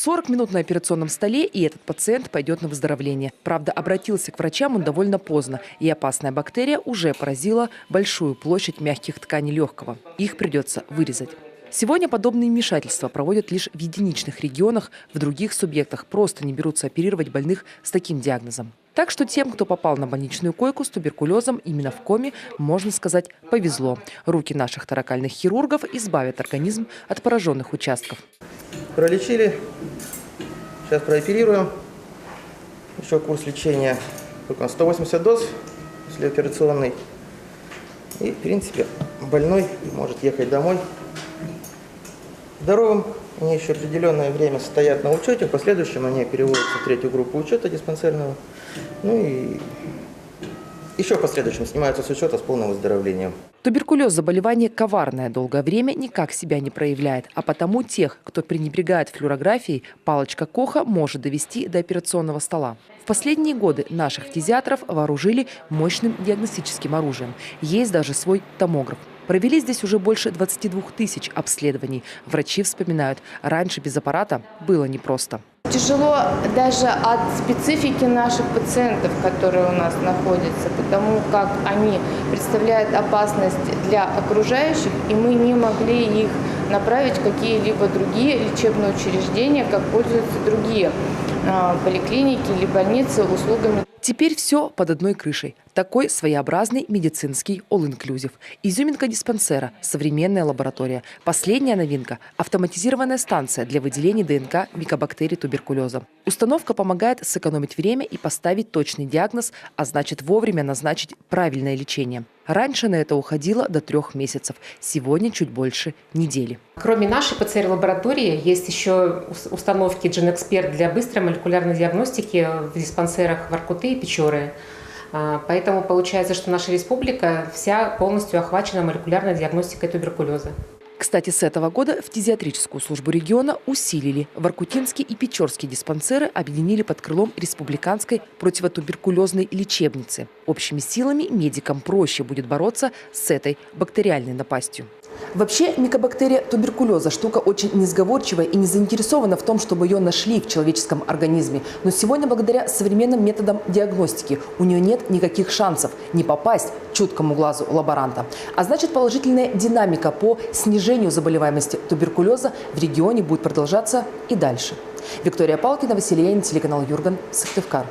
40 минут на операционном столе, и этот пациент пойдет на выздоровление. Правда, обратился к врачам он довольно поздно, и опасная бактерия уже поразила большую площадь мягких тканей легкого. Их придется вырезать. Сегодня подобные вмешательства проводят лишь в единичных регионах, в других субъектах просто не берутся оперировать больных с таким диагнозом. Так что тем, кто попал на больничную койку с туберкулезом именно в коме, можно сказать, повезло. Руки наших торакальных хирургов избавят организм от пораженных участков. Пролечили, сейчас прооперируем. Еще курс лечения 180 доз послеоперационный. И, в принципе, больной может ехать домой здоровым. Они еще определенное время стоят на учете, в последующем они переводятся в третью группу учета диспансерного. Ну и еще в последующем снимаются с учета с полным выздоровлением. Туберкулез – заболевание коварное, долгое время никак себя не проявляет. А потому тех, кто пренебрегает флюорографией, палочка Коха может довести до операционного стола. В последние годы наших фтизиатров вооружили мощным диагностическим оружием. Есть даже свой томограф. Провели здесь уже больше 22 тысяч обследований. Врачи вспоминают, раньше без аппарата было непросто. Тяжело даже от специфики наших пациентов, которые у нас находятся, потому как они представляют опасность для окружающих, и мы не могли их направить в какие-либо другие лечебные учреждения, как пользуются другие поликлиники или больницы услугами. Теперь все под одной крышей. Такой своеобразный медицинский all-inclusive. Изюминка диспансера – современная лаборатория. Последняя новинка – автоматизированная станция для выделения ДНК микобактерий туберкулеза. Установка помогает сэкономить время и поставить точный диагноз, а значит вовремя назначить правильное лечение. Раньше на это уходило до 3 месяцев. Сегодня чуть больше недели. Кроме нашей ПЦР-лаборатории, есть еще установки GenExpert для быстрой молекулярной диагностики в диспансерах Воркуты и Печоры. Поэтому получается, что наша республика вся полностью охвачена молекулярной диагностикой туберкулеза. Кстати, с этого года фтизиатрическую службу региона усилили. Воркутинские и Печорские диспансеры объединили под крылом республиканской противотуберкулезной лечебницы. Общими силами медикам проще будет бороться с этой бактериальной напастью. Вообще, микобактерия туберкулеза – штука очень несговорчивая и не заинтересована в том, чтобы ее нашли в человеческом организме. Но сегодня, благодаря современным методам диагностики, у нее нет никаких шансов не попасть чуткому глазу лаборанта. А значит, положительная динамика по снижению заболеваемости туберкулеза в регионе будет продолжаться и дальше. Виктория Палкина, Василий Янин, телеканал Юрган, Сыктывкар.